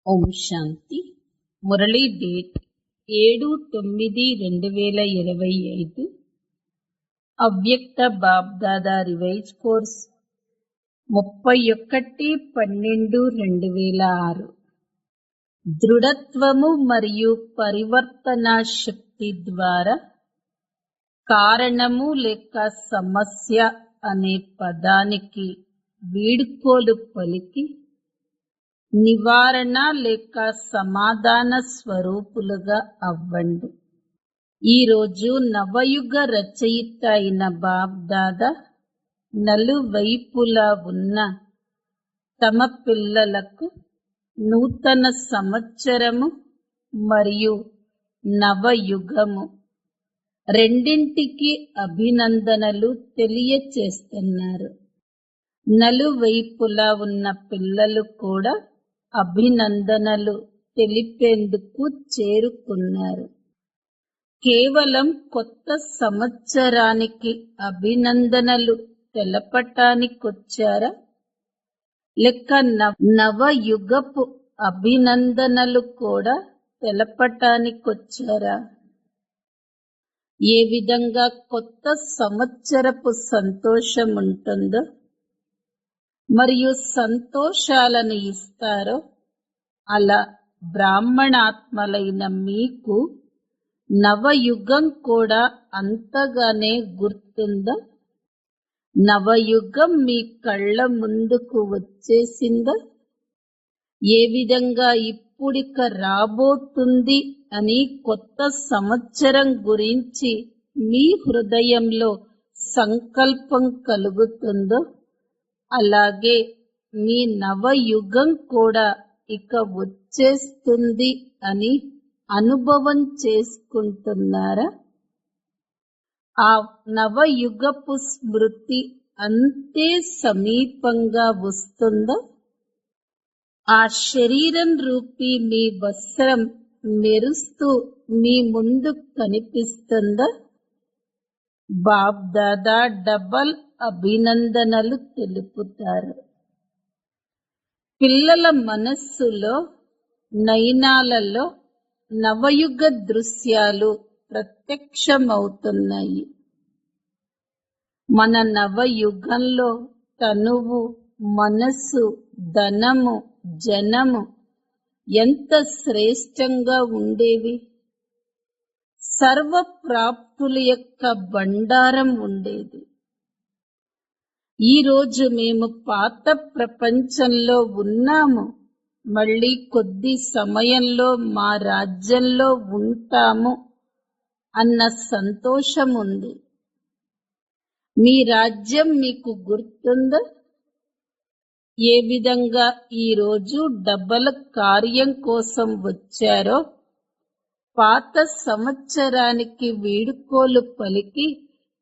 ఓం శాంతి. Murali date 7/9/2025. అవ్యక్త BapDada revise course 31/12/2006. దృఢత్వము మరియు పరివర్తనా శక్తి ద్వారా కారణము లేక సమస్య అనే పదానికి వీడ్కోలు పలికి నివారణ లేక సమాధాన స్వరూపులుగా అవ్వండి. ఈరోజు నవయుగ రచయిత అయిన బాబ్దాదా నలువైపులా ఉన్న తమ పిల్లలకు నూతన సంవత్సరము మరియు నవయుగము రెండింటికి అభినందనలు తెలియచేస్తున్నారు. నలువైపులా ఉన్న పిల్లలు కూడా అభినందనలు తెలిపేందుకు చేరుకున్నారు. కేవలం కొత్త సంవత్సరానికి అభినందనలు తెలపటానికొచ్చారా లేక నవయుగపు అభినందనలు కూడా తెలపటానికొచ్చారా? ఏ విధంగా కొత్త సంవత్సరపు సంతోషం ఉంటుందో మరియు సంతోషాలను ఇస్తారో అలా బ్రాహ్మణాత్మలైన మీకు నవయుగం కూడా అంతగానే గుర్తుందా? నవయుగం మీ కళ్ళ ముందుకు వచ్చేసిందా? ఏ విధంగా ఇప్పుడిక రాబోతుంది అని కొత్త సంవత్సరం గురించి మీ హృదయంలో సంకల్పం కలుగుతుందో అలాగే మీ నవయుగం కూడా ఇక వచ్చేస్తుంది అని అనుభవం చేసుకుంటున్నారా? ఆ నవయుగపు స్మృతి అంతే సమీపంగా వస్తుందా? ఆ శరీరం రూపీ మీ వస్త్రం మెరుస్తూ మీ ముందు కనిపిస్తుందా? బాబ్దాదా డబల్ అభినందనలు తెలుపుతారు. పిల్లల మనస్సులో నయనాలలో నవయుగ దృశ్యాలు ప్రత్యక్షమవుతున్నాయి. మన నవయుగంలో తనువు, మనస్సు, ధనము, జనము ఎంత శ్రేష్టంగా ఉండేవి. సర్వ ప్రాప్తుల యొక్క బండారం ఉండేది. ఈరోజు మేము పాత ప్రపంచంలో ఉన్నాము, మళ్ళీ కొద్ది సమయంలో మా రాజ్యంలో ఉంటాము అన్న సంతోషం ఉంది. మీ రాజ్యం మీకు గుర్తుందా? ఏ విధంగా ఈరోజు డబల్ కార్యం కోసం వచ్చారో పాత సంవత్సరానికి వీడ్కోలు పలికి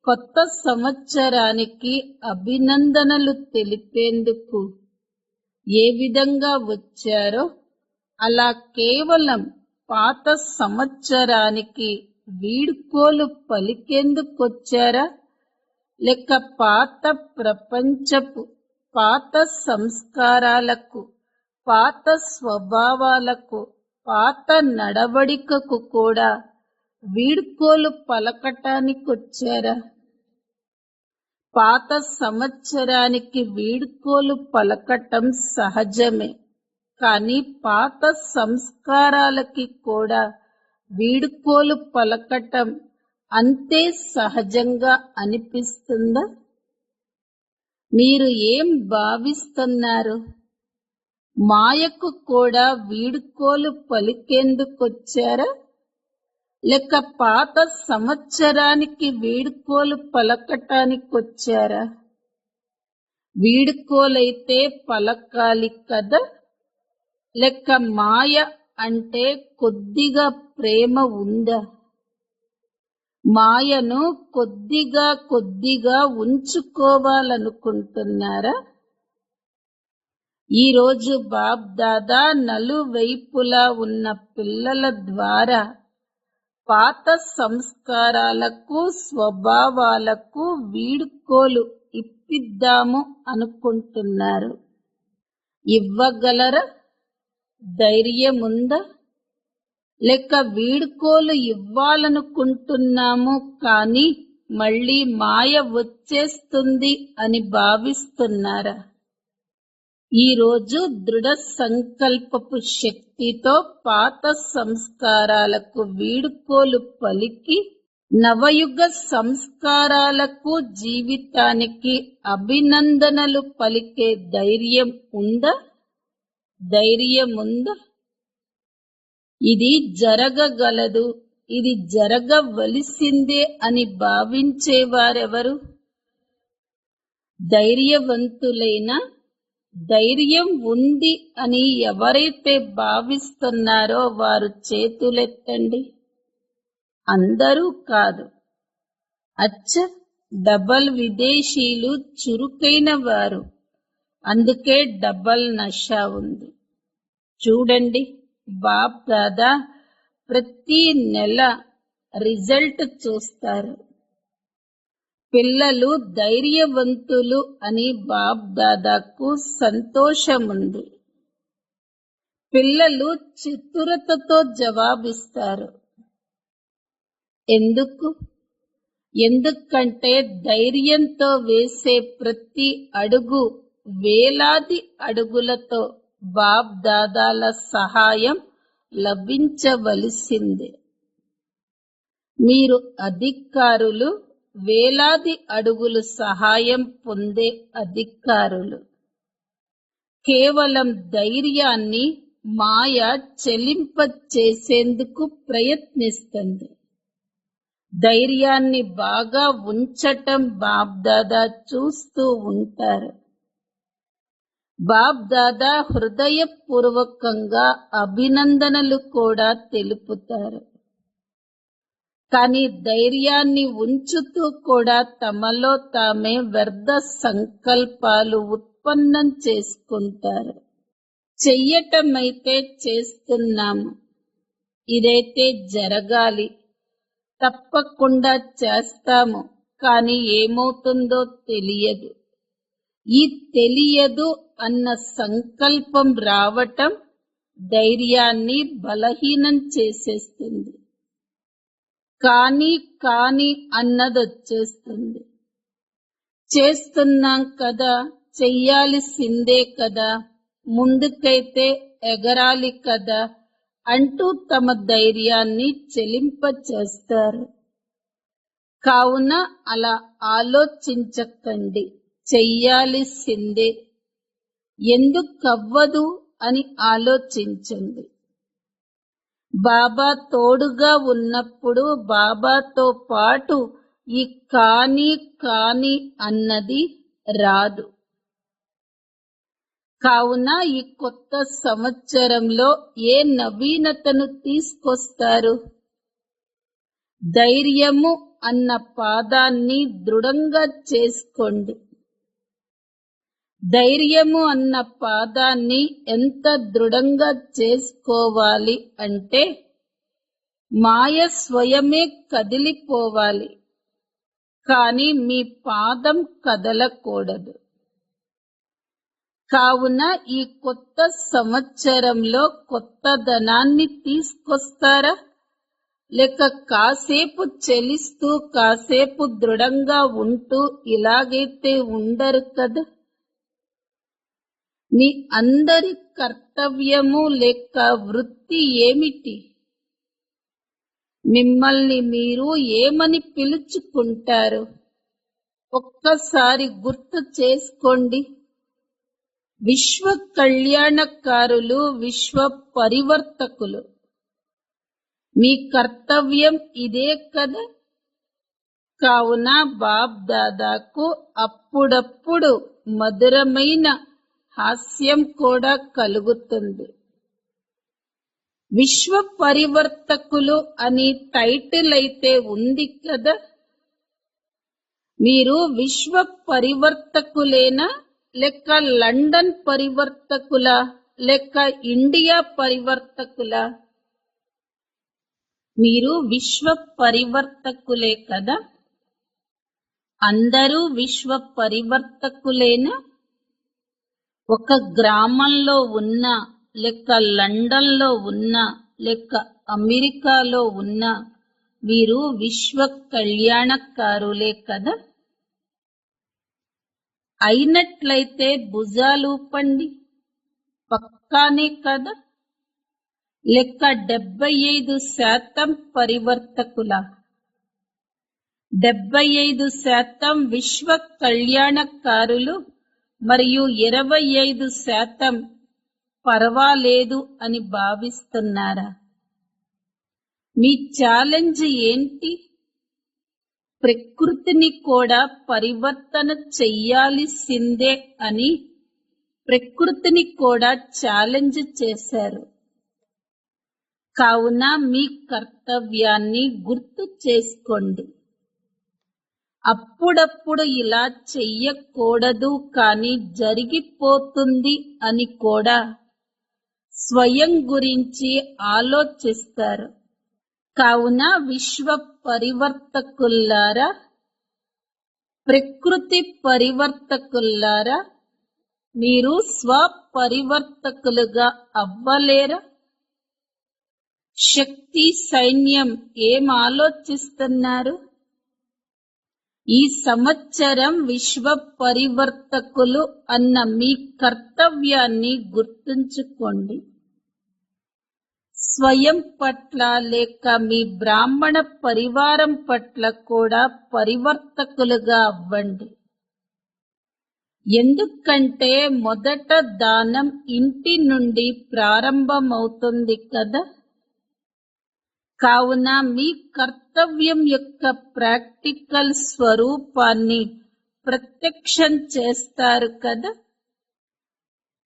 కొత్త సంవత్సరానికి అభినందనలు తెలిపేందుకు ఏ విధంగా వచ్చారో అలా కేవలం పాత సంవత్సరానికి వీడ్కోలు పలికేందుకొచ్చారా లేక పాత ప్రపంచపు పాత సంస్కారాలకు, పాత స్వభావాలకు, పాత నడవడికకు కూడా వీడ్కోలు పలకటానికొచ్చారా? పాత సంవత్సరానికి వీడ్కోలు పలకటం సహజమే, కానీ పాత సంస్కారాలకి కూడా వీడ్కోలు పలకటం అంతే సహజంగా అనిపిస్తుందా? మీరు ఏం భావిస్తున్నారు? మాయకు కూడా వీడ్కోలు పలికేందుకొచ్చారా లేక పాత సంవత్సరానికి వీడ్కోలు పలకటానికొచ్చారా? వీడ్కోలైతే పలకాలి కదా, లేక మాయ అంటే కొద్దిగా ప్రేమ ఉందా? మాయను కొద్దిగా కొద్దిగా ఉంచుకోవాలనుకుంటున్నారా? ఈరోజు బాబ్దాదా నలువైపులా ఉన్న పిల్లల ద్వారా పాత సంస్కారాలకు, స్వభావాలకు వీడ్కోలు ఇప్పిద్దాము అనుకుంటున్నారు. ఇవ్వగలరా? ధైర్యముందా? లేక వీడ్కోలు ఇవ్వాలనుకుంటున్నాము కానీ మళ్ళీ మాయ వచ్చేస్తుంది అని భావిస్తున్నారా? ఈరోజు దృఢ సంకల్పపు శక్తితో పాత సంస్కారాలకు వీడ్కోలు పలికి నవయుగ సంస్కారాలకు జీవితానికి అభినందనలు పలికే ధైర్యం ఉందా? ధైర్యముందా? ఇది జరగగలదు, ఇది జరగవలసిందే అని భావించేవారెవరు? ధైర్యవంతులైన ధైర్యం ఉంది అని ఎవరైతే భావిస్తున్నారో వారు చేతులెత్తండి. అందరూ కాదు. అచ్చ, డబల్ విదేశీయులు చురుకైన వారు, అందుకే డబల్ నష ఉంది. చూడండి, బాప్ దాదా ప్రతి నెల రిజల్ట్ చూస్తారు. పిల్లలు ధైర్యవంతులు అని బాప్ దాదాకు సంతోషముంది. పిల్లలు చతురతతో జవాబిస్తారు. ఎందుకంటే ధైర్యంతో వేసే ప్రతి అడుగు వేలాది అడుగులతో బాప్ దాదాల సహాయం లభించవలసిందే. మీరు అధికారులు, వేలాది అడుగులు సహాయం పొందే అధికారులు. కేవలం ధైర్యాన్ని మాయ చెలింపచేసేందుకు ప్రయత్నిస్తుంది. ధైర్యాన్ని బాగా ఉంచటం బాప్ దాదా చూస్తూ ఉంటారు. బాప్ దాదా హృదయపూర్వకంగా అభినందనలు కూడా తెలుపుతారు. కానీ ధైర్యాన్ని ఉంచుతూ కూడా తమలో తామే వ్యర్థ సంకల్పాలు ఉత్పన్నం చేసుకుంటారు. చెయ్యటమైతే చేస్తున్నాము, ఇదైతే జరగాలి, తప్పకుండా చేస్తాము, కానీ ఏమవుతుందో తెలియదు. ఈ తెలియదు అన్న సంకల్పం రావటం ధైర్యాన్ని బలహీనం చేసేస్తుంది. కానీ అన్నదొచ్చేస్తుంది. చేస్తున్నాం కదా, చెయ్యాల్సిందే కదా, ముందుకైతే ఎగరాలి కదా అంటూ తమ ధైర్యాన్ని చెలింపచేస్తారు. కావున అలా ఆలోచించకండి, చెయ్యాల్సిందే. ఎందుకవ్వదు అని ఆలోచించండి. బాబా తోడుగా ఉన్నప్పుడు బాబాతో పాటు ఈ కానీ అన్నది రాదు. కావున ఈ కొత్త సంవత్సరంలో ఏ నవీనతను తీసుకొస్తారు? ధైర్యము అన్న పాదాన్ని దృఢంగా చేసుకోండి. ధైర్యము అన్న పాదాన్ని ఎంత దృఢంగా చేసుకోవాలి అంటే మాయ స్వయమే కదిలిపోవాలి, కానీ మీ పాదం కదలకూడదు. కావున ఈ కొత్త సంవత్సరంలో కొత్తదనాన్ని తీసుకొస్తారా? లేక కాసేపు చెలిస్తూ కాసేపు దృఢంగా ఉంటూ ఇలాగైతే ఉండరు కదా. మీ అందరి కర్తవ్యము లేక వృత్తి ఏమిటి? మిమ్మల్ని మీరు ఏమని పిలుచుకుంటారు? ఒక్కసారి గుర్తు చేసుకోండి. విశ్వ కళ్యాణకారులు, విశ్వ పరివర్తకులు. మీ కర్తవ్యం ఇదే కదా. కావున బాప్ దాదాకు అప్పుడప్పుడు మధురమైన హాస్యం కూడా కలుగుతుంది. విశ్వ పరివర్తకులు అని టైటిల్ అయితే ఉంది కదా. మీరు విశ్వ పరివర్తకులేనా? లేక లండన్ పరివర్తకులా? లేక ఇండియా పరివర్తకులా? మీరు విశ్వ పరివర్తకులే కదా. అందరూ విశ్వ పరివర్తకులేనా? ఒక గ్రామంలో ఉన్న లేక లండన్లో ఉన్నా లేక అమెరికాలో ఉన్నా వీరు విశ్వ కళ్యాణకారులే కదా. అయినట్లయితే భుజాలూపండి, పక్కానే కదా. లెక్క 75% పరివర్తకుల, 75% విశ్వ కళ్యాణకారులు మరియు 25% పర్వాలేదు అని భావిస్తున్నారా? మీ ఛాలెంజ్ ఏంటి? ప్రకృతిని కూడా పరివర్తన చెయ్యాల్సిందే అని ప్రకృతిని కూడా ఛాలెంజ్ చేశారు. కావున మీ కర్తవ్యాన్ని గుర్తు చేసుకోండి. అప్పుడప్పుడు ఇలా చెయ్యకూడదు కానీ జరిగిపోతుంది అని కూడా స్వయం గురించి ఆలోచిస్తారు. కావున విశ్వ పరివర్తకుల్లారా, ప్రకృతి పరివర్తకుల్లారా, మీరు స్వపరివర్తకులుగా అవ్వలేరా? శక్తి సైన్యం ఏం ఆలోచిస్తున్నారు? ఈ సంవత్సరం విశ్వ పరివర్తకులు అన్న మీ కర్తవ్యాన్ని గుర్తుంచుకోండి. స్వయం పట్ల లేక మీ బ్రాహ్మణ పరివారం పట్ల కూడా పరివర్తకులుగా అవ్వండి. ఎందుకంటే మొదట దానం ఇంటి నుండి ప్రారంభమవుతుంది కదా. కావున మీ కర్తవ్యం యొక్క ప్రాక్టికల్ స్వరూపాన్ని ప్రత్యక్షం చేస్తారు కదా.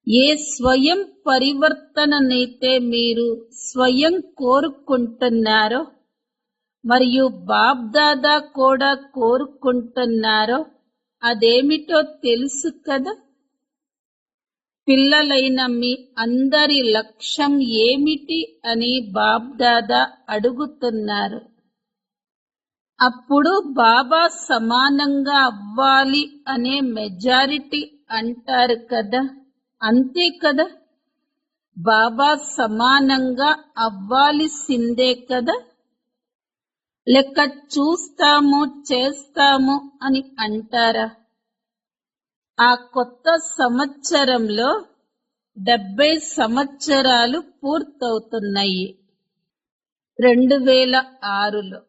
ఏ స్వయం పరివర్తననైతే మీరు స్వయం కోరుకుంటున్నారో మరియు బాబ్దాదా కూడా కోరుకుంటున్నారో అదేమిటో తెలుసు కదా. పిల్లలైన మీ అందరి లక్ష్యం ఏమిటి అని బాబ్దాదా అడుగుతున్నారు. అప్పుడు బాబా సమానంగా అవ్వాలి అనే మెజారిటీ అంటారు కదా. అంతే కదా. బాబా సమానంగా అవ్వాల్సిందే కదా. లెక్క చూస్తాము చేస్తాము అని అంటారా? ఆ కొత్త సంవత్సరంలో 70 సంవత్సరాలు పూర్తవుతున్నాయి 2006లో.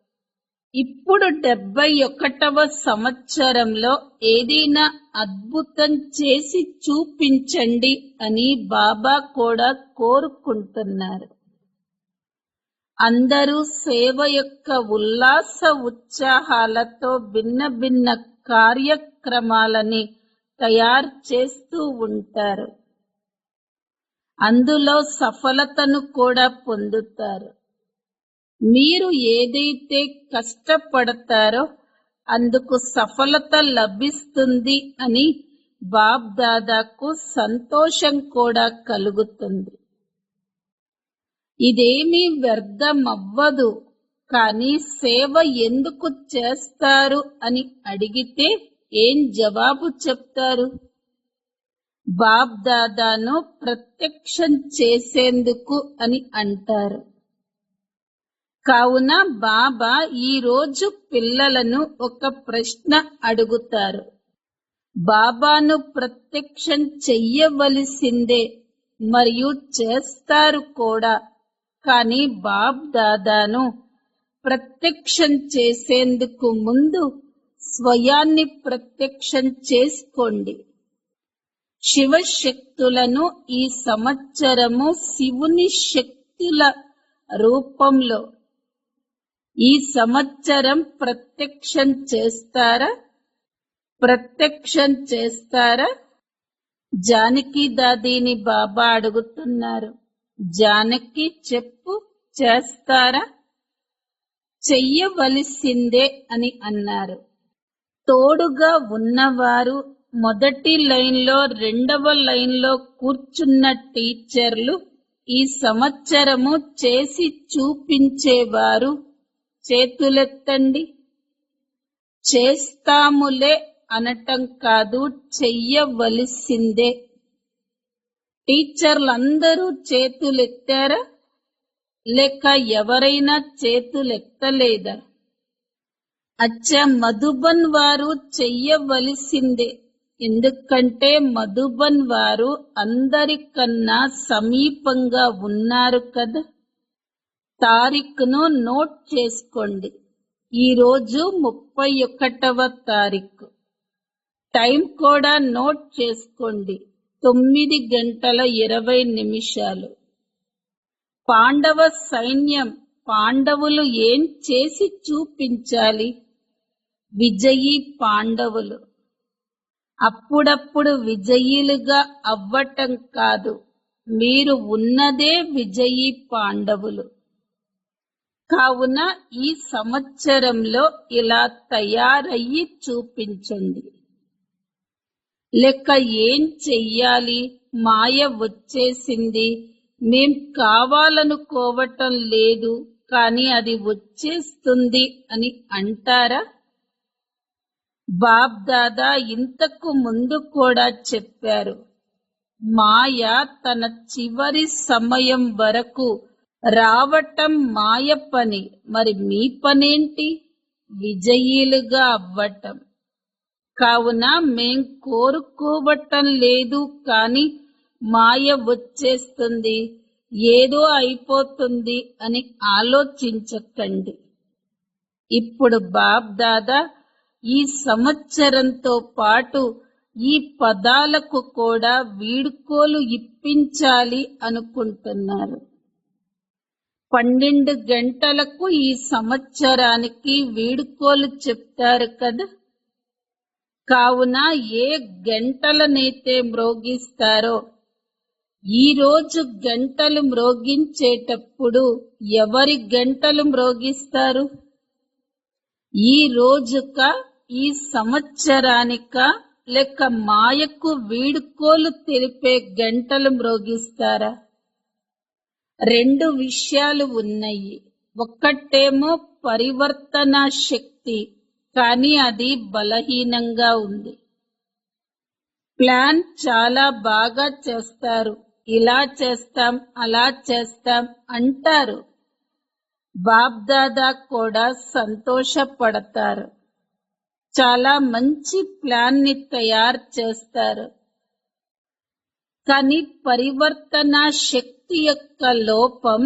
ఇప్పుడు 71వ సంవత్సరంలో ఏదైనా అద్భుతం చేసి చూపించండి అని బాబా కూడా కోరుకుంటున్నారు. అందరూ సేవ యొక్క ఉల్లాస ఉత్సాహాలతో భిన్న భిన్న కార్యక్రమాలని తయారు చేస్తూ ఉంటారు. అందులో సఫలతను కూడా పొందుతారు. మీరు ఏదైతే కష్టపడతారో అందుకు సఫలత లభిస్తుంది అని బాబ్ దాదాకు సంతోషం కూడా కలుగుతుంది. ఇదేమీ వ్యర్థమవ్వదు. కానీ సేవ ఎందుకు చేస్తారు అని అడిగితే ఏం జవాబు చెప్తారు? బాబ్ దాదాను ప్రత్యక్షం చేసేందుకు అని అంటారు. కావున బాబా ఈ రోజు పిల్లలను ఒక ప్రశ్న అడుగుతారు. బాబాను ప్రత్యక్షం చెయ్యవలసిందే మరియు చేస్తారు కూడా. కానీ బాబ్ దాదాను ప్రత్యక్షం చేసేందుకు ముందు స్వయాన్ని ప్రత్యక్షం చేసుకోండి. శివశక్తులను ఈ సంవత్సరము శివుని శక్తుల రూపంలో ఈ సంవత్సరం ప్రత్యక్షం చేస్తారా? ప్రత్యక్షం చేస్తారా? జానకి దాదీని బాబా అడుగుతున్నారు. జానకి చెప్పు, చేస్తారా? చెయ్యవలసిందే అని అన్నారు. తోడుగా ఉన్నవారు మొదటి లైన్లో రెండవ లైన్లో కూర్చున్న టీచర్లు ఈ సంవత్సరము చేసి చూపించేవారు చేతులెత్తండి. చేస్తాములే అనటం కాదు, చెయ్యవలసిందే. టీచర్లందరూ చేతులెత్తారా లేక ఎవరైనా చేతులెత్తలేదా? అచ్చా, మధుబన్ వారు చెయ్యవలసిందే. ఎందుకంటే మధుబన్ వారు అందరికన్నా సమీపంగా ఉన్నారు కదా. తారీఖును నోట్ చేసుకోండి. ఈరోజు 31వ తారీఖు. టైం కూడా నోట్ చేసుకోండి. 9:20. పాండవ సైన్యం, పాండవులు ఏం చేసి చూపించాలి? విజయీ పాండవులు. అప్పుడప్పుడు విజయీలుగా అవ్వటం కాదు, మీరు ఉన్నదే విజయీ పాండవులు. కావున ఈ సంవత్సరంలో ఇలా తయారయ్యి చూపించండి. లేక ఏం చెయ్యాలి? మాయ వచ్చేసింది, మేం కావాలనుకోవటం లేదు, కానీ అది వచ్చేస్తుంది అని అంటారా? బాప్ దాదా ఇంతకు ముందు కూడా చెప్పారు, మాయ తన చివరి సమయం వరకు రావటం మాయ పని. మరి మీ పనేంటి? విజయీలుగా అవ్వటం. కావున మేం కోరుకోవటం లేదు, కానీ మాయ వచ్చేస్తుంది, ఏదో అయిపోతుంది అని ఆలోచించకండి. ఇప్పుడు బాప్ దాదా ఈ సంవత్సరంతో పాటు ఈ పదాలకు కూడా వీడ్కోలు ఇప్పించాలి అనుకుంటున్నారు. 12 గంటలకు ఈ సంవత్సరానికి వీడ్కోలు చెప్తారు కదా. కావున ఏ గంటలనైతే మ్రోగిస్తారో, ఈ రోజు గంటలు మ్రోగించేటప్పుడు ఎవరి గంటలు మ్రోగిస్తారు? ఈ రోజుక, ఈ సంవత్సరానిక, లేక మాయకు వీడ్కోలు తెలిపే గంటలు మ్రోగిస్తారా? 2 విషయాలు ఉన్నాయి. ఒక్కటేమో పరివర్తన శక్తి, కానీ అది బలహీనంగా ఉంది. ప్లాన్ చాలా బాగా చేస్తారు, ఇలా చేస్తాం అలా చేస్తాం అంటారు. బాప్ దాదా కూడా సంతోషపడతారు. చాలా మంచి ప్లాన్ ని తయారు చేస్తారు. కానీ పరివర్తన శక్తి యొక్క లోపం,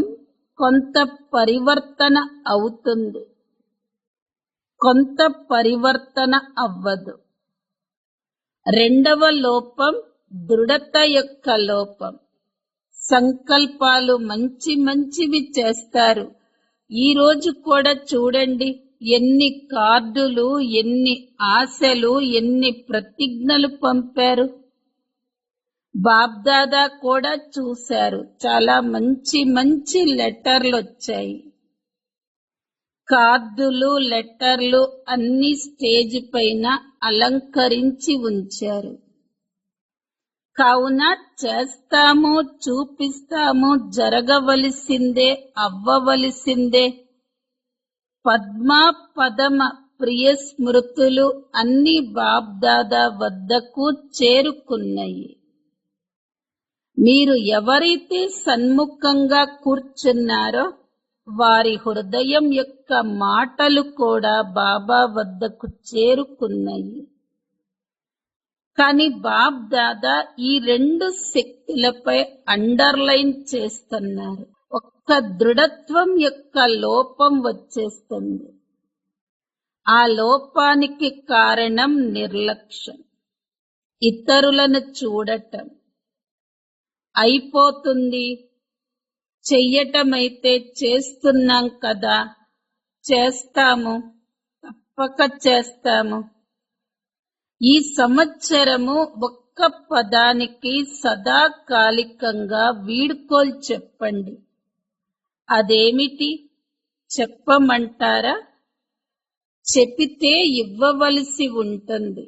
కొంత పరివర్తన అవుతుంది, కొంత పరివర్తన అవ్వదు. రెండవ లోపం దృఢత యొక్క లోపం. సంకల్పాలు మంచి మంచివి చేస్తారు. ఈ రోజు కూడా చూడండి, ఎన్ని కార్డులు, ఎన్ని ఆశలు, ఎన్ని ప్రతిజ్ఞలు పంపారు. బాబ్దాదా కూడా చూశారు, చాలా మంచి మంచి లెటర్లు వచ్చాయి. కార్డులు, లెటర్లు అన్ని స్టేజ్ పైన అలంకరించి ఉంచారు. కావున చేస్తాము, చూపిస్తాము, జరగవలసిందే, అవ్వవలసిందే. పద్మ పదమ ప్రియ స్మృతులు అన్ని బాబ్దాదా వద్దకు చేరుకున్నాయి. మీరు ఎవరైతే సన్ముఖంగా కూర్చున్నారో వారి హృదయం యొక్క మాటలు కూడా బాబా వద్దకు చేరుకున్నాయి. కానీ బాబ్ దాదా ఈ 2 శక్తులపై అండర్లైన్ చేస్తున్నారు. ఒక్క దృఢత్వం యొక్క లోపం వచ్చేస్తుంది. ఆ లోపానికి కారణం నిర్లక్ష్యం, ఇతరులను చూడటం. అయిపోతుంది, చెయ్యటమైతే చేస్తున్నాం కదా, చేస్తాము, తప్పక చేస్తాము. ఈ సంవత్సరము ఒక్క పదానికి సదాకాలికంగా వీడ్కోలు చెప్పండి. అదేమిటి చెప్పమంటారా? చెప్పితే ఇవ్వవలసి ఉంటుంది.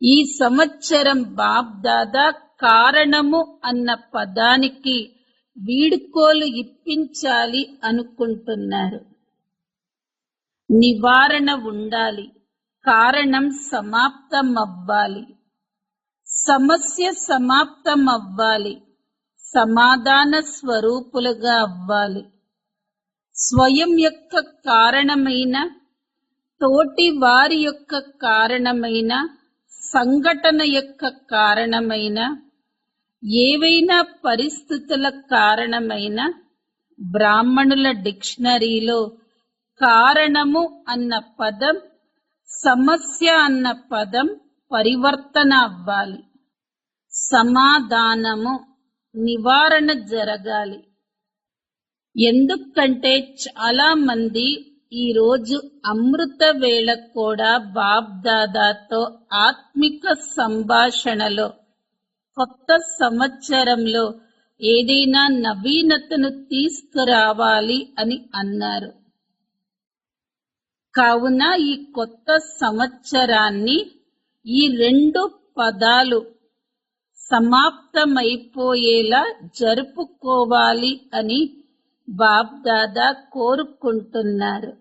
ఈ సంవత్సరం బాప్ దాదా కారణము అన్న పదానికి వీడ్కోలు ఇప్పించాలి అనుకుంటున్నారు. నివారణ ఉండాలి, కారణం సమాప్తమవ్వాలి. సమస్య సమాప్తం అవ్వాలి, సమాధాన స్వరూపులుగా అవ్వాలి. స్వయం యొక్క కారణమైన, తోటి వారి యొక్క కారణమైన, సంఘటన యొక్క కారణమైన, ఏవైనా పరిస్థితుల కారణమైన బ్రాహ్మణుల డిక్షనరీలో కారణము అన్న పదం, సమస్య అన్న పదం పరివర్తన అవ్వాలి. సమాధానము, నివారణ జరగాలి. ఎందుకంటే చాలా మంది ఈరోజు అమృత వేళ కూడా బాప్ దాదాతో ఆత్మిక సంభాషణలో కొత్త సంవత్సరంలో ఏదైనా నవీనతను తీసుకురావాలి అని అన్నారు. కావున ఈ కొత్త సంవత్సరాన్ని ఈ రెండు పదాలు సమాప్తమైపోయేలా జరుపుకోవాలి అని బాప్ దాదా కోరుకుంటున్నారు.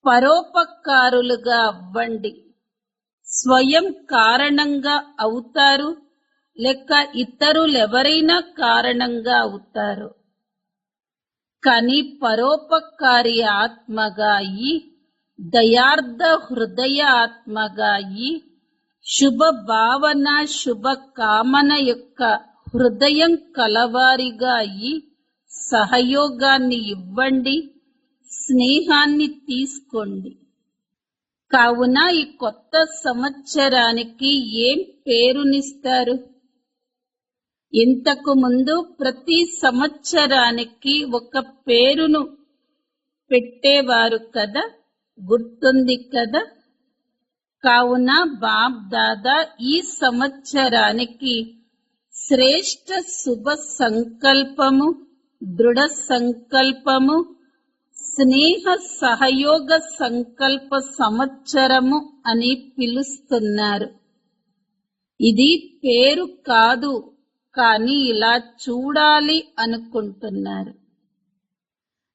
పరోపకారులుగా అవ్వండి. స్వయం కారణంగా అవుతారు, లేక ఇతరులెవరైనా కారణంగా అవుతారు. కానీ పరోపకారి ఆత్మగా అయి, దయార్థ హృదయ ఆత్మగా అయి, శుభ భావన శుభ కామన యొక్క హృదయం కలవారిగా అయి సహయోగాన్ని ఇవ్వండి, స్నేహాన్ని తీసుకోండి. కావున ఈ కొత్త సంవత్సరానికి ఏం పేరునిస్తారు? ఇంతకు ముందు ప్రతి సంవత్సరానికి ఒక పేరును పెట్టేవారు కదా, గుర్తుంది కదా. కావున బాప్ దాదా ఈ సంవత్సరానికి శ్రేష్ఠ శుభ సంకల్పము, దృఢ సంకల్పము, స్నేహ సహయోగ సంకల్ప సంవత్సరము అని పిలుస్తున్నారు. ఇది పేరు కాదు, కానీ ఇలా చూడాలి అనుకుంటున్నారు.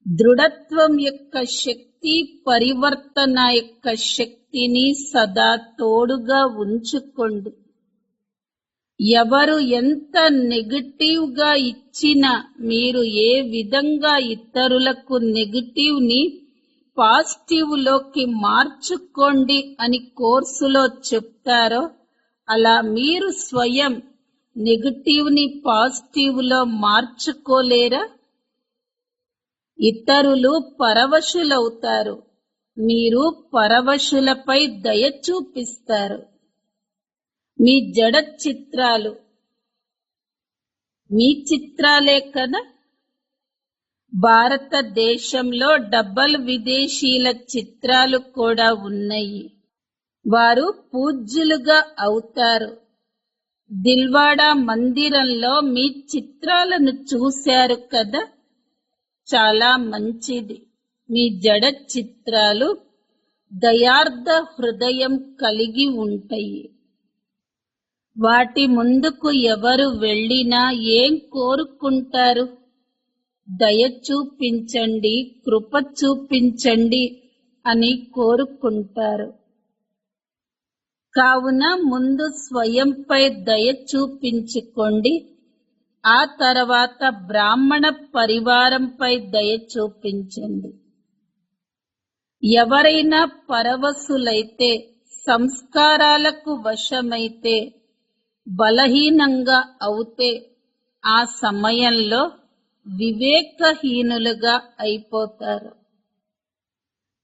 దృఢత్వం యొక్క శక్తి, పరివర్తన యొక్క శక్తిని సదా తోడుగా ఉంచుకోండి. ఎవరు ఎంత నెగటివ్ గా ఇచ్చినా మీరు ఏ విధంగా ఇతరులకు నెగటివ్ ని పాజిటివ్ లోకి మార్చుకోండి అని కోర్సులో చెప్తారో, అలా మీరు స్వయం నెగటివ్ ని పాజిటివ్ లో మార్చుకోలేరా? ఇతరులు పరవశులవుతారు, మీరు పరవశులపై దయ చూపిస్తారు. మీ జడ చిత్రాలు మీ చిత్రాలే కదా. భారతదేశంలో డబల్ విదేశీయుల చిత్రాలు కూడా ఉన్నాయి. వారు పూజ్యులుగా అవుతారు. దిల్వాడా మందిరంలో మీ చిత్రాలను చూశారు కదా, చాలా మంచిది. మీ జడ చిత్రాలు దయార్థ హృదయం కలిగి ఉంటాయి. వాటి ముందుకు ఎవరు వెళ్ళినా ఏం కోరుకుంటారు? దయ చూపించండి, కృప చూపించండి అని కోరుకుంటారు. కావున ముందు స్వయంపై దయ చూపించుకోండి, ఆ తర్వాత బ్రాహ్మణ పరివారంపై దయ చూపించండి. ఎవరైనా పరవశులైతే, సంస్కారాలకు వశమైతే, బలహీనంగా అవుతే ఆ సమయంలో వివేకహీనులుగా అయిపోతారు.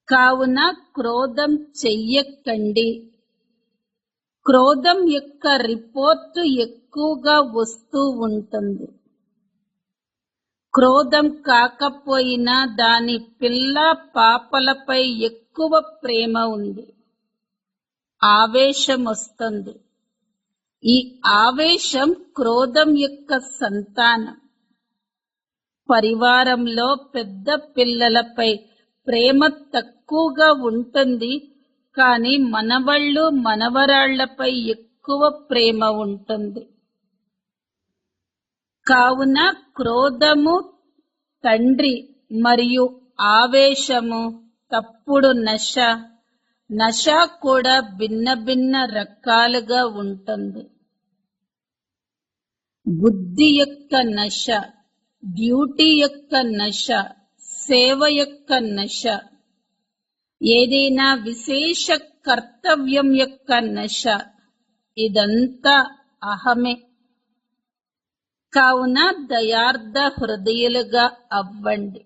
కావున క్రోధం చెయ్యకండి. క్రోధం యొక్క రిపోర్టు ఎక్కువగా వస్తూ ఉంటుంది. క్రోధం కాకపోయినా దాని పిల్ల పాపలపై ఎక్కువ ప్రేమ ఉంది. ఆవేశం వస్తుంది. ఈ ఆవేశం క్రోధం యొక్క సంతానం. పరివారంలో పెద్ద పిల్లలపై ప్రేమ తక్కువగా ఉంటుంది, కానీ మనవళ్ళు మనవరాళ్లపై ఎక్కువ ప్రేమ ఉంటుంది. కావున క్రోధము తండ్రి మరియు ఆవేశము తప్పుడు నశ, నశ కూడా భిన్న భిన్న రకాలుగా ఉంటుంది. బుద్ధి యొక్క నశ, డ్యూటీ యొక్క నశ, సేవ యొక్క నశ, ఏదైనా విశేష కర్తవ్యం యొక్క నశ, ఇదంతా అహమే. కావున దయార్థ హృదయులుగా అవ్వండి,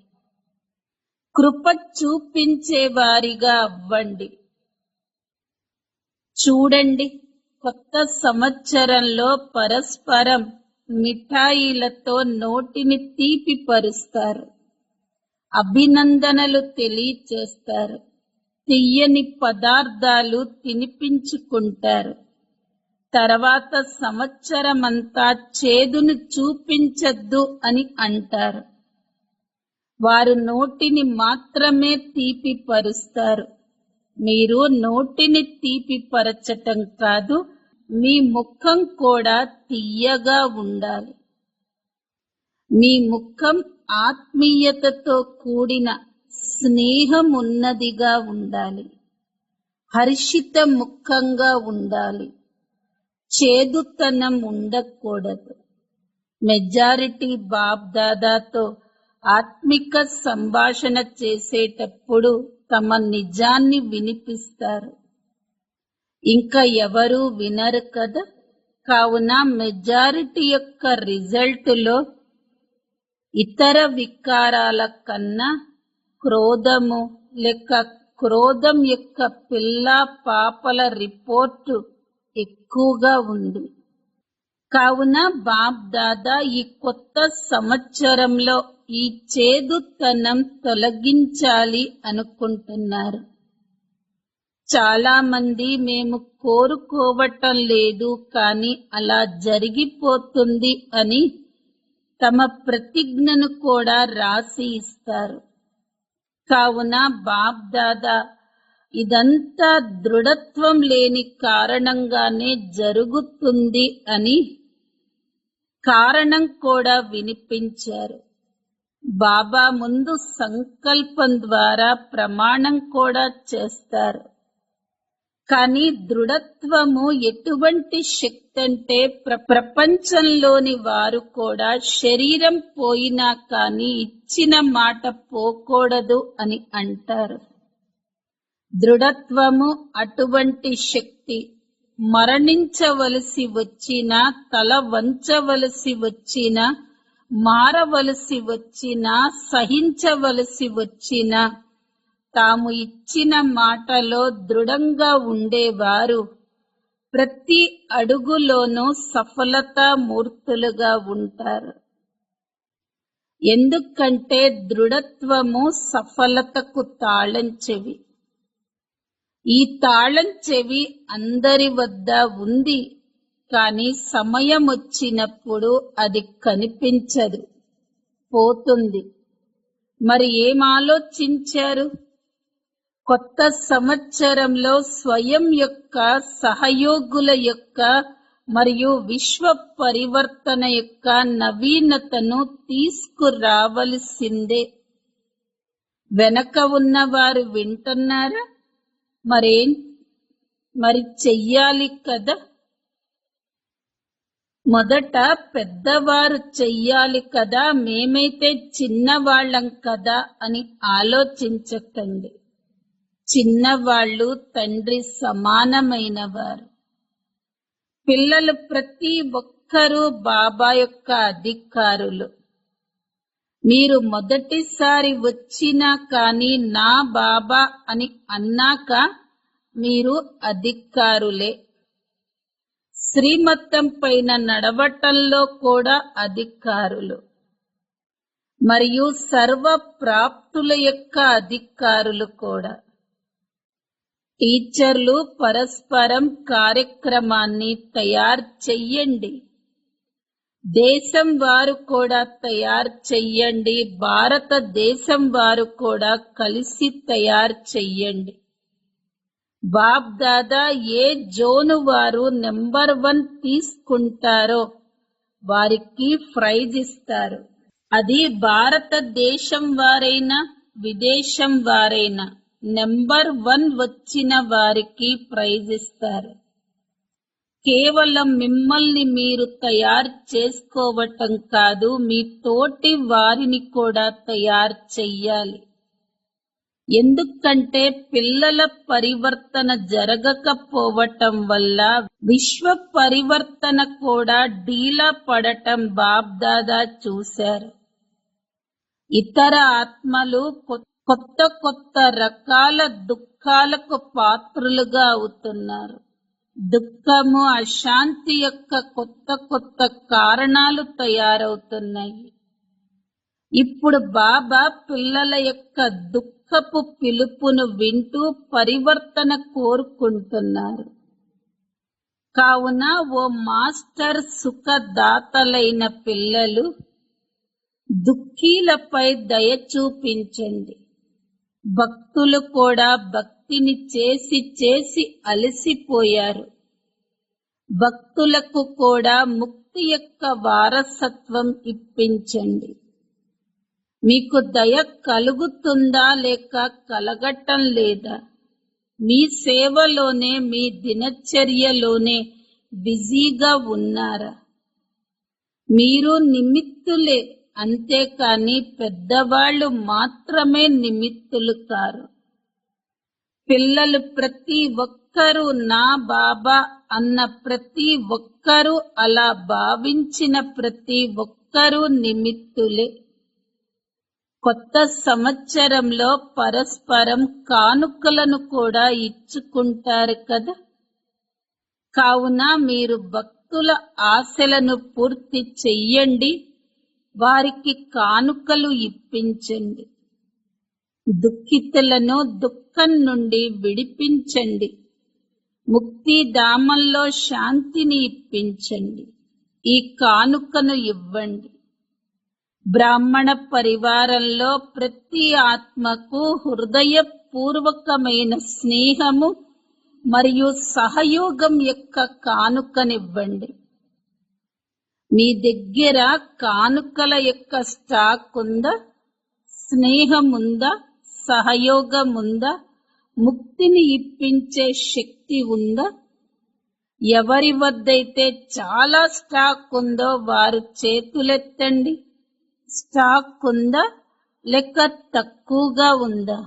కృప చూపించే వారిగా అవ్వండి. చూడండి, కొత్త సంవత్సరంలో పరస్పరం మిఠాయిలతో నోటిని తీపి పరుస్తారు, అభినందనలు తెలియచేస్తారు, తియ్యని పదార్థాలు తినిపించుకుంటారు. తర్వాత సంవత్సరమంతా చేదును చూపించద్దు అని అంటారు. వారు నోటిని మాత్రమే తీపి పరుస్తారు. మీరు నోటిని తీపి పరచటం కాదు, మీ ముఖం కూడా తియ్యగా ఉండాలి. మీ ముఖం ఆత్మీయతతో కూడిన స్నేహం ఉన్నదిగా ఉండాలి. హర్షిత ముఖంగా ఉండాలి. చేదుతనం ఉండకూడదు. మెజారిటీ బాప్ దాదాతో ఆత్మిక సంభాషణ చేసేటప్పుడు తమ నిజాన్ని వినిపిస్తారు. ఇంకా ఎవరూ వినరు కదా. కావున మెజారిటీ యొక్క రిజల్టులో ఇతర వికారాల కన్నా క్రోధము లేక క్రోధం యొక్క పిల్ల పాపల రిపోర్టు ఎక్కువగా ఉంది. కావున బాప్ దాదా ఈ కొత్త సంవత్సరంలో ఈ చేదుతనం తొలగించాలి అనుకుంటున్నారు. చాలా మంది మేము కోరుకోవటం లేదు, కానీ అలా జరిగిపోతుంది అని తమ ప్రతిజ్ఞను కూడా రాసి ఇస్తారు. కావున బాప్ దాదా ఇదంతా దృఢత్వం లేని కారణంగానే జరుగుతుంది అని కారణం కూడా వినిపించారు. బాబా ముందు సంకల్పం ద్వారా ప్రమాణం కూడా చేస్తారు. కానీ దృఢత్వము ఎటువంటి శక్తి అంటే ప్రపంచంలోని వారు కూడా శరీరం పోయినా కానీ ఇచ్చిన మాట పోకూడదు అని అంటారు. దృఢత్వము అటువంటి శక్తి. మరణించవలసి వచ్చినా, తల వంచవలసి వచ్చినా, మారవలసి వచ్చినా, సహించవలసి వచ్చినా తాము ఇచ్చిన మాటలో దృఢంగా ఉండేవారు ప్రతి అడుగులోనూ సఫలతా మూర్తులుగా ఉంటారు. ఎందుకంటే దృఢత్వము సఫలతకు తాళం చెవి. ఈ తాళం చెవి అందరి వద్ద ఉంది, కానీ సమయం వచ్చినప్పుడు అది కనిపించదు, పోతుంది. మరి ఏం ఆలోచించారు? కొత్త సంవత్సరంలో స్వయం యొక్క, సహయోగుల యొక్క మరియు విశ్వ పరివర్తన యొక్క నవీనతను తీసుకురావలసిందే. వెనక ఉన్నవారు వింటున్నారా? మరి చెయ్యాలి కదా. మొదట పెద్దవారు చెయ్యాలి కదా, మేమైతే చిన్నవాళ్ళం కదా అని ఆలోచించకండి. చిన్నవాళ్ళు తండ్రి సమానమైన వారు. పిల్లలు ప్రతి ఒక్కరూ బాబా యొక్క అధికారులు. మీరు మొదటిసారి వచ్చినా కానీ నా బాబా అని అన్నాక మీరు అధికారులే. శ్రీమతం పైన నడవటంలో కూడా అధికారులు, మరియు సర్వ ప్రాప్తుల యొక్క అధికారులు కూడా. టీచర్లు పరస్పరం కార్యక్రమాన్ని తయారు చెయ్యండి. దేశం వారు కూడా తయారు చెయ్యండి. భారతదేశం వారు కూడా కలిసి తయారు చెయ్యండి. బాప్ దాదా ఏ జోను వారు నెంబర్ 1 తీసుకుంటారో వారికి ప్రైజ్ ఇస్తారు. అది భారతదేశం వారైనా, విదేశం వారైనా, నెంబర్ 1 వచ్చిన వారికి ప్రైజ్ ఇస్తారు. కేవలం మిమ్మల్ని మీరు తయారు చేసుకోవటం కాదు, మీ తోటి వారిని కూడా తయారు చెయ్యాలి. ఎందుకంటే పిల్లల పరివర్తన జరగకపోవటం వల్ల విశ్వ పరివర్తన కూడా డీలా పడటం బాబ్దాదా చూశారు. ఇతర ఆత్మలు కొత్త కొత్త రకాల దుఃఖాలకు పాత్రులుగా అవుతున్నారు. దుఃఖము, అశాంతి యొక్క కొత్త కొత్త కారణాలు తయారవుతున్నాయి. ఇప్పుడు బాబా పిల్లల యొక్క దుఃఖపు పిలుపును వింటూ పరివర్తన కోరుకుంటున్నారు. కావున ఓ మాస్టర్ సుఖదాతలైన పిల్లలు, దుఃఖీలపై దయ చూపించండి. భక్తులు కూడా భక్తిని చేసి చేసి అలసిపోయారు. భక్తులకు కూడా ముక్తి యొక్క వారసత్వం ఇప్పించండి. మీకు దయ కలుగుతుందా లేక కలగటం లేదా? మీ సేవలోనే, మీ దినచర్యలోనే బిజీగా ఉన్నారా? మీరు నిమిత్తులే, అంతేకాని పెద్దవాళ్ళు మాత్రమే నిమిత్తులు కారు. పిల్లలు ప్రతి ఒక్కరూ నా బాబా అన్న ప్రతి ఒక్కరూ, అలా భావించిన ప్రతి ఒక్కరూ నిమిత్తులే. కొత్త సంవత్సరంలో పరస్పరం కానుకలను కూడా ఇచ్చుకుంటారు కదా. కావున మీరు భక్తుల ఆశలను పూర్తి చెయ్యండి, వారికి కానుకలు ఇప్పించండి. దుఃఖితులను దుఃఖం నుండి విడిపించండి. ముక్తిధామంలో శాంతిని ఇప్పించండి. ఈ కానుకను ఇవ్వండి. బ్రాహ్మణ పరివారంలో ప్రతి ఆత్మకు హృదయపూర్వకమైన స్నేహము మరియు సహయోగం యొక్క కానుకనివ్వండి. మీ దగ్గర కానుకల యొక్క స్టాక్ ఉందా? స్నేహం ఉందా? సహయోగం ఉందా? ముక్తిని ఇప్పించే శక్తి ఉందా? ఎవరి వద్దైతే చాలా స్టాక్ ఉందో వారు చేతులెత్తండి. స్టాక్ ఉందా లేక తక్కువగా ఉందా?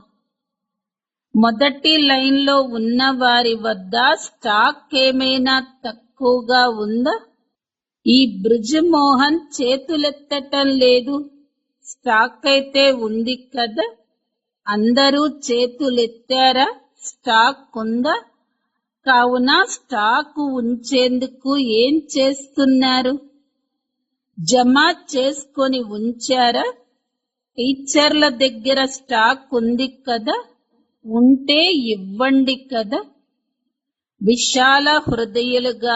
మొదటి లైన్లో ఉన్న వారి వద్ద స్టాక్ ఏమైనా తక్కువగా ఉందా? ఈ బ్రిజ్మోహన్ చేతులెత్తటం లేదు. స్టాక్ అయితే ఉంది కదా. అందరూ చేతులెత్తారా? స్టాక్ ఉందా? కావున స్టాకు ఉంచేందుకు ఏం చేస్తున్నారు? జమ చేసుకొని ఉంచారా? టీచర్ల దగ్గర స్టాక్ ఉంది కదా, ఉంటే ఇవ్వండి కదా. విశాల హృదయులుగా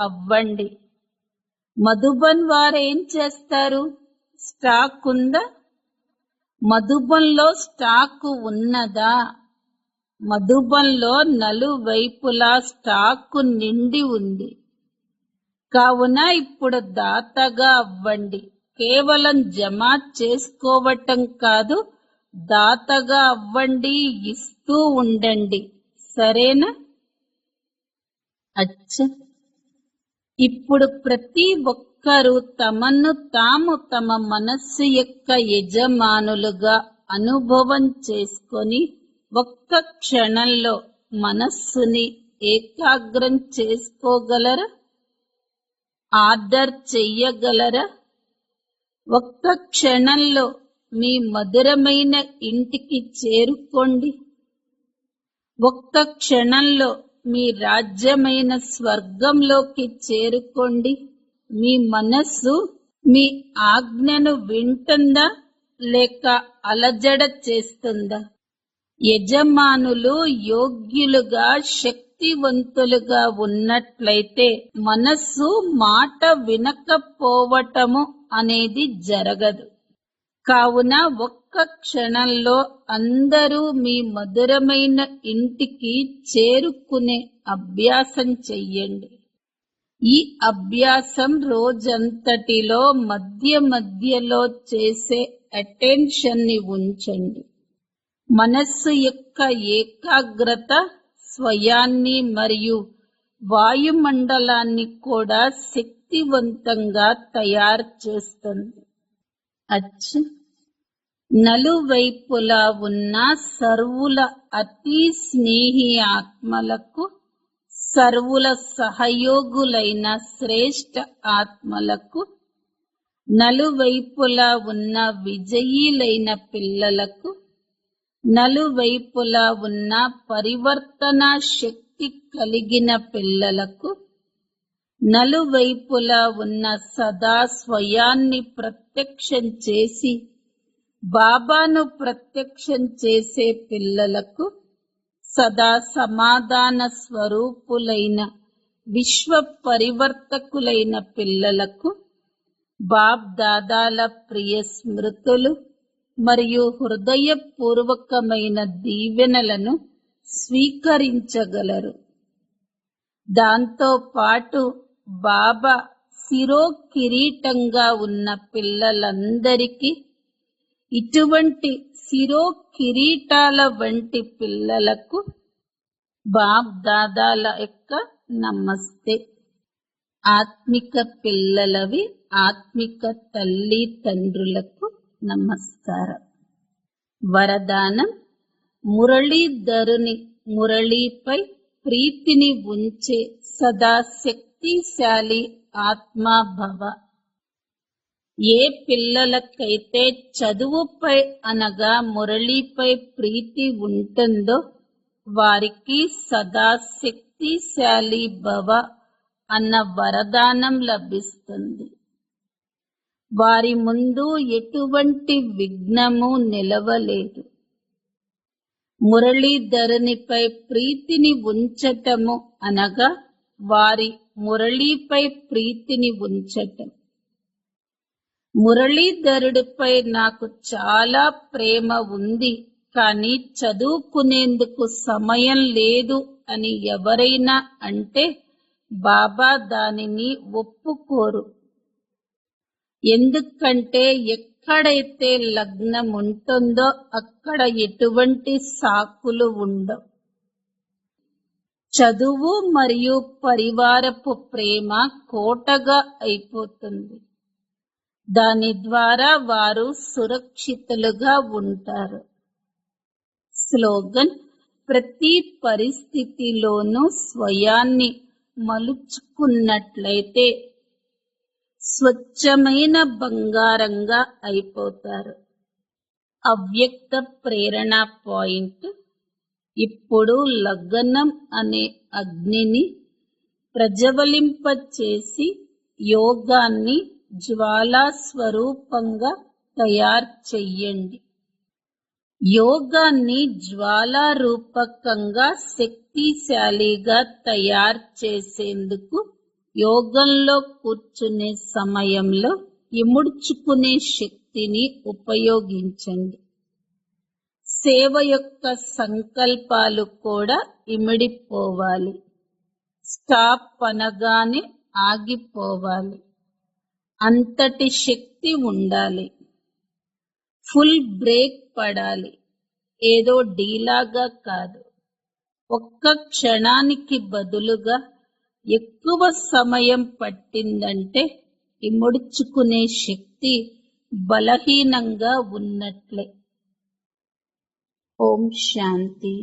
అవ్వండి. మధుబన్ వారు ఏం చేస్తారు? స్టాక్ ఉందా? మధుబన్లో స్టాకు ఉన్నదా? మధుబన్లో నలువైపులా స్టాకు నిండి ఉంది. కావున ఇప్పుడు దాతగా అవ్వండి. కేవలం జమ చేసుకోవటం కాదు, దాతగా అవ్వండి, ఇస్తూ ఉండండి. సరేనా? అచ్చా, ఇప్పుడు ప్రతి ఒక్కరూ తమను తాము తమ మనస్సు యొక్క యజమానులుగా అనుభవం చేసుకొని ఒక్క క్షణంలో మనస్సుని ఏకాగ్రం చేసుకోగలరా? ఆర్డర్ చెయ్యగలరా? ఒక్క క్షణంలో మీ మధురమైన ఇంటికి చేరుకోండి. ఒక్క క్షణంలో మీ రాజ్యమైన స్వర్గంలోకి చేరుకోండి. మీ మనస్సు మీ ఆజ్ఞను వింటుందా లేక అలజడ చేస్తుందా? యజమానులు యోగ్యులుగా శక్తివంతులుగా ఉన్నట్లయితే మనస్సు మాట వినకపోవటము అనేది జరగదు. కావున ఒక్క క్షణంలో అందరూ మీ మధురమైన ఇంటికి చేరుకునే అభ్యాసం చెయ్యండి. ఈ అభ్యాసం రోజంతటిలో మధ్య మధ్యలో చేసే అటెన్షన్ ని ఉంచండి. మనస్సు యొక్క ఏకాగ్రత స్వయాన్ని మరియు వాయుమండలాన్ని కూడా శక్తివంతంగా తయారు చేస్తుంది. అచ్చ నలువైపులా ఉన్న సర్వుల అతి స్నేహి ఆత్మలకు, సర్వుల సహయోగులైన శ్రేష్ఠ ఆత్మలకు, నలువైపులా ఉన్న విజయీలైన పిల్లలకు, నలువైపులా ఉన్న పరివర్తన శక్తి కలిగిన పిల్లలకు, నలువైపులా ఉన్న సదా స్వయాన్ని ప్రత్యక్షం చేసి బాబాను ప్రత్యక్షం చేసే పిల్లలకు, సదా సమాధాన స్వరూపులైన విశ్వ పరివర్తకులైన పిల్లలకు బాప్ దాదాల ప్రియ స్మృతులు మరియు హృదయపూర్వకమైన దీవెనలను స్వీకరించగలరు. దాంతో పాటు బాబా శిరో కిరీటంగా ఉన్న పిల్లలందరికీ ఇటువంటి శిరో కిరీటాల వంటి పిల్లలకు బాప్ దాదాల యొక్క నమస్తే. ఆత్మిక పిల్లలవి ఆత్మిక తల్లి తండ్రులకు నమస్కారం. వరదానం: మురళీధరుని మురళీపై ప్రీతిని ఉంచే సదా శక్తిశాలి ఆత్మాభవ. ఏ పిల్లలకైతే చదువుపై అనగా మురళీపై ప్రీతి ఉంటుందో వారికి సదా శక్తిశాలి భవ అన్న వరదానం లభిస్తుంది. వారి ముందు ఎటువంటి విఘ్నము నిలవలేదు. మురళీధరునిపై ప్రీతిని ఉంచటము అనగా వారి మురళీపై ప్రీతిని ఉంచటం. మురళీధరుడిపై నాకు చాలా ప్రేమ ఉంది, కానీ చదువుకునేందుకు సమయం లేదు అని ఎవరైనా అంటే బాబా దానిని ఒప్పుకోరు. ఎందుకంటే ఎక్కడైతే లగ్నం ఉంటుందో అక్కడ ఎటువంటి సాకులు ఉండవు. చదువు మరియు పరివారపు ప్రేమ కోటగా అయిపోతుంది. దాని ద్వారా వారు సురక్షితులుగా ఉంటారు. స్లోగన్: ప్రతి పరిస్థితిలోనూ స్వయాన్ని మలుచుకున్నట్లయితే స్వచ్ఛమైన బంగారంగా అయిపోతారు. అవ్యక్త ప్రేరణ పాయింట్: ఇప్పుడు లగ్నం అనే అగ్నిని ప్రజ్వలింపచేసి యోగాన్ని జ్వాలా స్వరూపంగా తయారు చెయ్యండి. యోగాన్ని జ్వాలా రూపకంగా శక్తిశాలిగా తయారు చేసేందుకు యోగంలో కూర్చునే సమయంలో ఇముడ్చుకునే శక్తిని ఉపయోగించండి. సేవ యొక్క సంకల్పాలు కూడా ఇమిడిపోవాలి. స్టాప్ అనగానే ఆగిపోవాలి. అంతటి శక్తి ఉండాలి. ఫుల్ బ్రేక్ పడాలి. ఏదో డీలాగా కాదు. ఒక్క క్షణానికి బదులుగా ఎక్కువ సమయం పట్టిందంటే ఇముడ్చుకునే శక్తి బలహీనంగా ఉన్నట్లే. ఓం శాంతి.